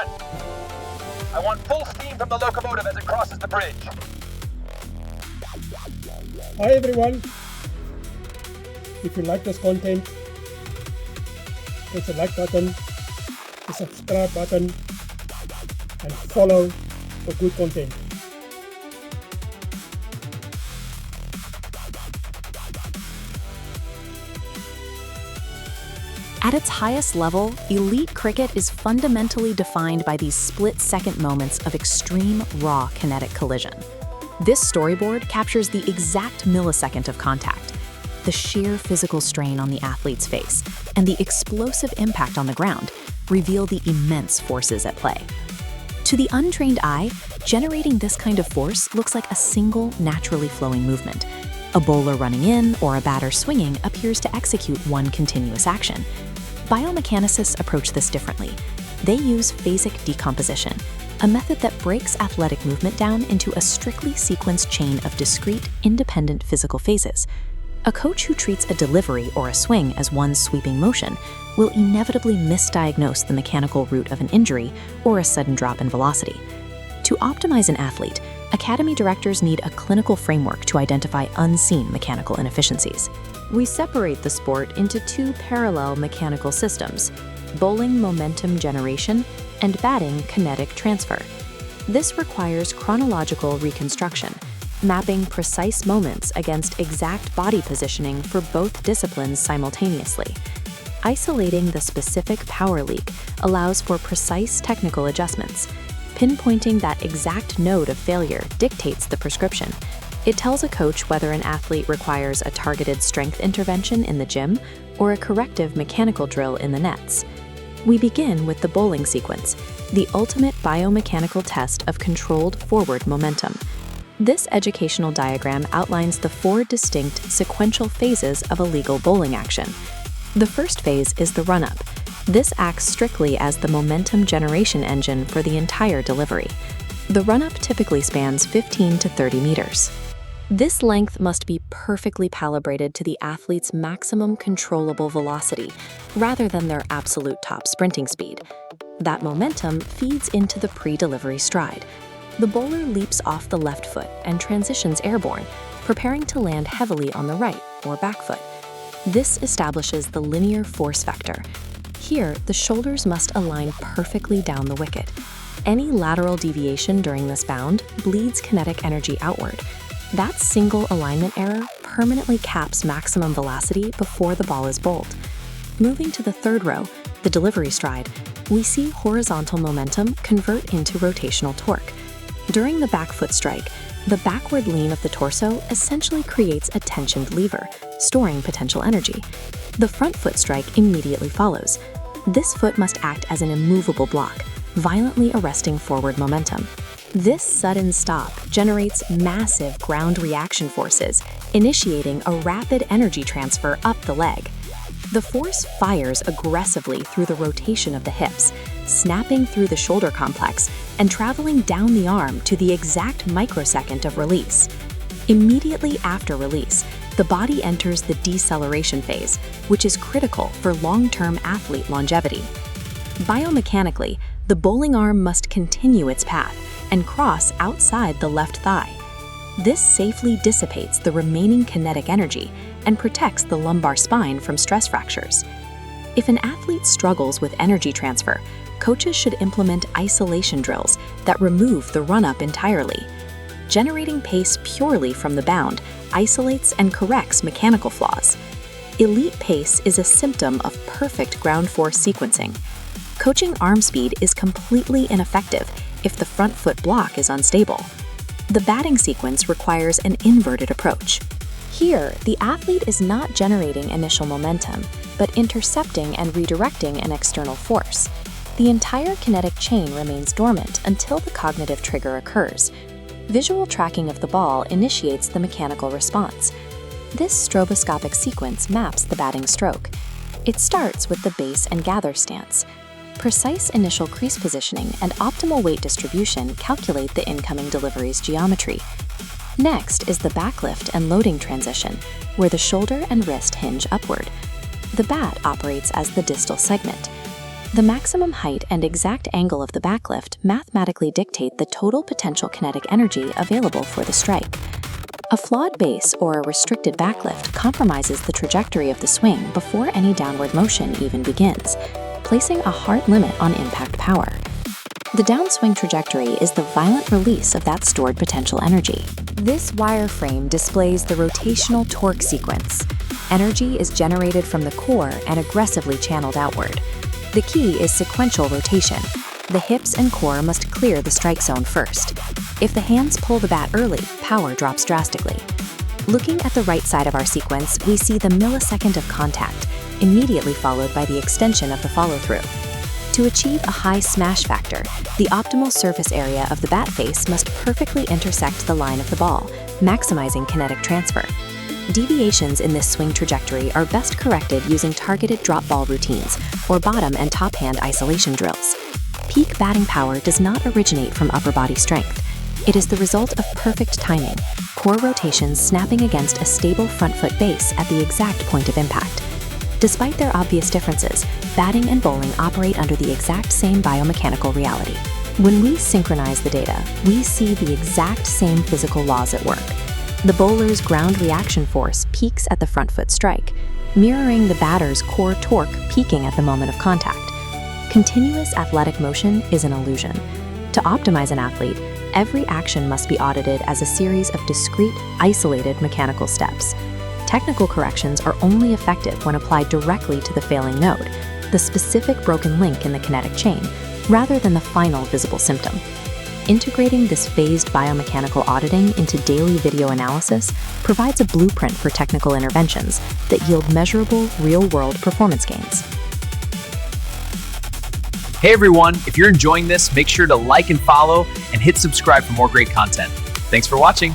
Attention! I want full steam from the locomotive as it crosses the bridge. Hi everyone. If you like this content, hit the like button, the subscribe button, and follow for good content. At its highest level, elite cricket is fundamentally defined by these split-second moments of extreme raw kinetic collision. This storyboard captures the exact millisecond of contact, the sheer physical strain on the athlete's face, and the explosive impact on the ground reveal the immense forces at play. To the untrained eye, generating this kind of force looks like a single naturally flowing movement. A bowler running in or a batter swinging appears to execute one continuous action. Biomechanicists approach this differently. They use phasic decomposition, a method that breaks athletic movement down into a strictly sequenced chain of discrete, independent physical phases. A coach who treats a delivery or a swing as one sweeping motion will inevitably misdiagnose the mechanical root of an injury or a sudden drop in velocity. To optimize an athlete, academy directors need a clinical framework to identify unseen mechanical inefficiencies. We separate the sport into two parallel mechanical systems: bowling momentum generation and batting kinetic transfer. This requires chronological reconstruction, mapping precise moments against exact body positioning for both disciplines simultaneously. Isolating the specific power leak allows for precise technical adjustments. Pinpointing that exact node of failure dictates the prescription. It tells a coach whether an athlete requires a targeted strength intervention in the gym or a corrective mechanical drill in the nets. We begin with the bowling sequence, the ultimate biomechanical test of controlled forward momentum. This educational diagram outlines the four distinct sequential phases of a legal bowling action. The first phase is the run-up. This acts strictly as the momentum generation engine for the entire delivery. The run-up typically spans 15 to 30 meters. This length must be perfectly calibrated to the athlete's maximum controllable velocity, rather than their absolute top sprinting speed. That momentum feeds into the pre-delivery stride. The bowler leaps off the left foot and transitions airborne, preparing to land heavily on the right, or back foot. This establishes the linear force vector. Here, the shoulders must align perfectly down the wicket. Any lateral deviation during this bound bleeds kinetic energy outward. That single alignment error permanently caps maximum velocity before the ball is bowled. Moving to the third row, the delivery stride, we see horizontal momentum convert into rotational torque. During the back foot strike, the backward lean of the torso essentially creates a tensioned lever, storing potential energy. The front foot strike immediately follows. This foot must act as an immovable block, violently arresting forward momentum. This sudden stop generates massive ground reaction forces, initiating a rapid energy transfer up the leg. The force fires aggressively through the rotation of the hips, snapping through the shoulder complex and traveling down the arm to the exact microsecond of release. Immediately after release, the body enters the deceleration phase, which is critical for long-term athlete longevity. Biomechanically, the bowling arm must continue its path and cross outside the left thigh. This safely dissipates the remaining kinetic energy and protects the lumbar spine from stress fractures. If an athlete struggles with energy transfer, coaches should implement isolation drills that remove the run-up entirely. Generating pace purely from the bound isolates and corrects mechanical flaws. Elite pace is a symptom of perfect ground force sequencing. Coaching arm speed is completely ineffective if the front foot block is unstable. The batting sequence requires an inverted approach. Here, the athlete is not generating initial momentum, but intercepting and redirecting an external force. The entire kinetic chain remains dormant until the cognitive trigger occurs. Visual tracking of the ball initiates the mechanical response. This stroboscopic sequence maps the batting stroke. It starts with the base and gather stance. Precise initial crease positioning and optimal weight distribution calculate the incoming delivery's geometry. Next is the backlift and loading transition, where the shoulder and wrist hinge upward. The bat operates as the distal segment. The maximum height and exact angle of the backlift mathematically dictate the total potential kinetic energy available for the strike. A flawed base or a restricted backlift compromises the trajectory of the swing before any downward motion even begins, placing a hard limit on impact power. The downswing trajectory is the violent release of that stored potential energy. This wireframe displays the rotational torque sequence. Energy is generated from the core and aggressively channeled outward. The key is sequential rotation. The hips and core must clear the strike zone first. If the hands pull the bat early, power drops drastically. Looking at the right side of our sequence, we see the millisecond of contact, immediately followed by the extension of the follow-through. To achieve a high smash factor, the optimal surface area of the bat face must perfectly intersect the line of the ball, maximizing kinetic transfer. Deviations in this swing trajectory are best corrected using targeted drop ball routines or bottom and top hand isolation drills. Peak batting power does not originate from upper body strength. It is the result of perfect timing, core rotations snapping against a stable front foot base at the exact point of impact. Despite their obvious differences, batting and bowling operate under the exact same biomechanical reality. When we synchronize the data, we see the exact same physical laws at work. The bowler's ground reaction force peaks at the front foot strike, mirroring the batter's core torque peaking at the moment of contact. Continuous athletic motion is an illusion. To optimize an athlete, every action must be audited as a series of discrete, isolated mechanical steps. Technical corrections are only effective when applied directly to the failing node, the specific broken link in the kinetic chain, rather than the final visible symptom. Integrating this phased biomechanical auditing into daily video analysis provides a blueprint for technical interventions that yield measurable, real-world performance gains. Hey everyone, if you're enjoying this, make sure to like and follow and hit subscribe for more great content. Thanks for watching.